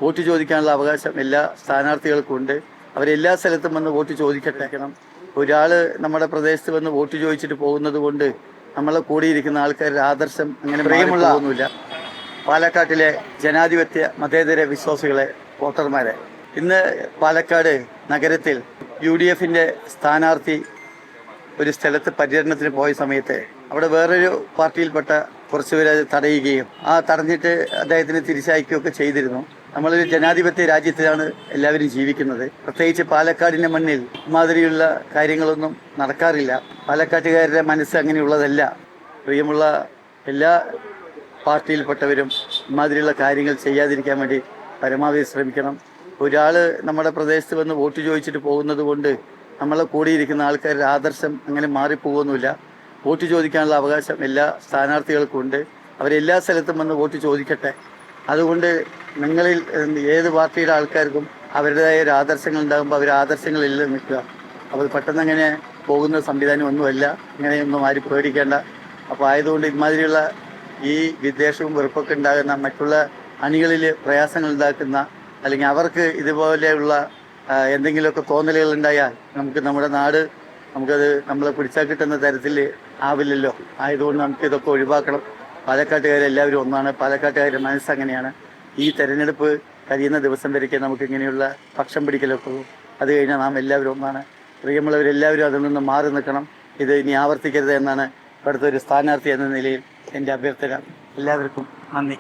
Vote ചോദിക്കാനുള്ള അവകാശം എല്ലാ സ്ഥാനാർത്ഥികൾക്കും ഉണ്ട്. അവരെല്ലാ സ്ഥലത്തും വന്ന് വോട്ട് ചോദിക്കട്ടെ. ഒരാൾ നമ്മുടെ പ്രദേശത്ത് വന്ന് വോട്ട് ചോദിച്ചിട്ട് പോകുന്നത് കൊണ്ട് നമ്മളെ കൂടിയിരിക്കുന്ന ആൾക്കാരുടെ ആദർശം അങ്ങനെ പ്രിയമുള്ള ഒന്നുമില്ല. പാലക്കാട്ടിലെ ജനാധിപത്യ മതേതര വിശ്വാസികളെ, വോട്ടർമാരെ, ഇന്ന് പാലക്കാട് നഗരത്തിൽ UDFന്റെ സ്ഥാനാർത്ഥി ഒരു സ്ഥലത്ത് പര്യടനത്തിന് പോയ സമയത്ത് അവിടെ വേറൊരു പാർട്ടിയിൽപ്പെട്ട കുറച്ചുപേരെ തടയുകയും തടഞ്ഞിട്ട് അദ്ദേഹത്തിന് തിരിച്ചയക്കുകയൊക്കെ ചെയ്തിരുന്നു. നമ്മളൊരു ജനാധിപത്യ രാജ്യത്തിലാണ് എല്ലാവരും ജീവിക്കുന്നത്. പ്രത്യേകിച്ച് പാലക്കാടിൻ്റെ മണ്ണിൽ ഇമാതിരിയുള്ള കാര്യങ്ങളൊന്നും നടക്കാറില്ല. പാലക്കാട്ടുകാരുടെ മനസ്സ് അങ്ങനെയുള്ളതല്ല. പ്രിയമുള്ള എല്ലാ പാർട്ടിയിൽപ്പെട്ടവരും ഇമാതിരിയുള്ള കാര്യങ്ങൾ ചെയ്യാതിരിക്കാൻ വേണ്ടി പരമാവധി ശ്രമിക്കണം. ഒരാൾ നമ്മുടെ പ്രദേശത്ത് വന്ന് വോട്ട് ചോദിച്ചിട്ട് പോകുന്നത് കൊണ്ട് നമ്മളെ കൂടിയിരിക്കുന്ന ആൾക്കാരുടെ ആദർശം അങ്ങനെ മാറിപ്പോകുന്നില്ല. വോട്ട് ചോദിക്കാനുള്ള അവകാശം എല്ലാ സ്ഥാനാർത്ഥികൾക്കും ഉണ്ട്. അവരെല്ലാ സ്ഥലത്തും വന്ന് വോട്ട് ചോദിക്കട്ടെ. അതുകൊണ്ട് നിങ്ങളിൽ ഏത് പാർട്ടിയുടെ ആൾക്കാർക്കും അവരുടേതായ ഒരു ആദർശങ്ങൾ ഉണ്ടാകുമ്പോൾ അവർ ആദർശങ്ങളിൽ നിൽക്കുക. അപ്പോൾ പെട്ടെന്ന് അങ്ങനെ പോകുന്ന സംവിധാനം ഒന്നുമല്ല. ഇങ്ങനെയൊന്നും ആരും പേടിക്കേണ്ട. അപ്പോൾ ആയതുകൊണ്ട് ഇമാതിരിയുള്ള ഈ വിദ്വേഷവും വെറുപ്പൊക്കെ ഉണ്ടാകുന്ന മറ്റുള്ള അണികളിൽ പ്രയാസങ്ങൾ ഉണ്ടാക്കുന്ന അല്ലെങ്കിൽ അവർക്ക് ഇതുപോലെയുള്ള എന്തെങ്കിലുമൊക്കെ തോന്നലുകൾ ഉണ്ടായാൽ നമ്മുടെ നാട് നമുക്കത് നമ്മളെ പിടിച്ചാൽ കിട്ടുന്ന തരത്തിൽ ആവില്ലല്ലോ. ആയതുകൊണ്ട് നമുക്ക് ഇതൊക്കെ ഒഴിവാക്കണം. പാലക്കാട്ടുകാരെല്ലാവരും ഒന്നാണ്. പാലക്കാട്ടുകാരുടെ മനസ്സങ്ങനെയാണ്. ഈ തെരഞ്ഞെടുപ്പ് കഴിയുന്ന ദിവസം വരയ്ക്ക് നമുക്ക് ഇങ്ങനെയുള്ള പക്ഷം പിടിക്കലൊക്കെ ഉള്ളൂ. അത് കഴിഞ്ഞാൽ നാം എല്ലാവരും ഒന്നാണ്. പ്രിയമുള്ളവരെല്ലാവരും അതിൽ നിന്ന് മാറി നിൽക്കണം. ഇത് ഇനി ആവർത്തിക്കരുത് എന്നാണ് ഇവിടുത്തെ ഒരു സ്ഥാനാർത്ഥി എന്ന നിലയിൽ എൻ്റെ അഭ്യർത്ഥന. എല്ലാവർക്കും നന്ദി.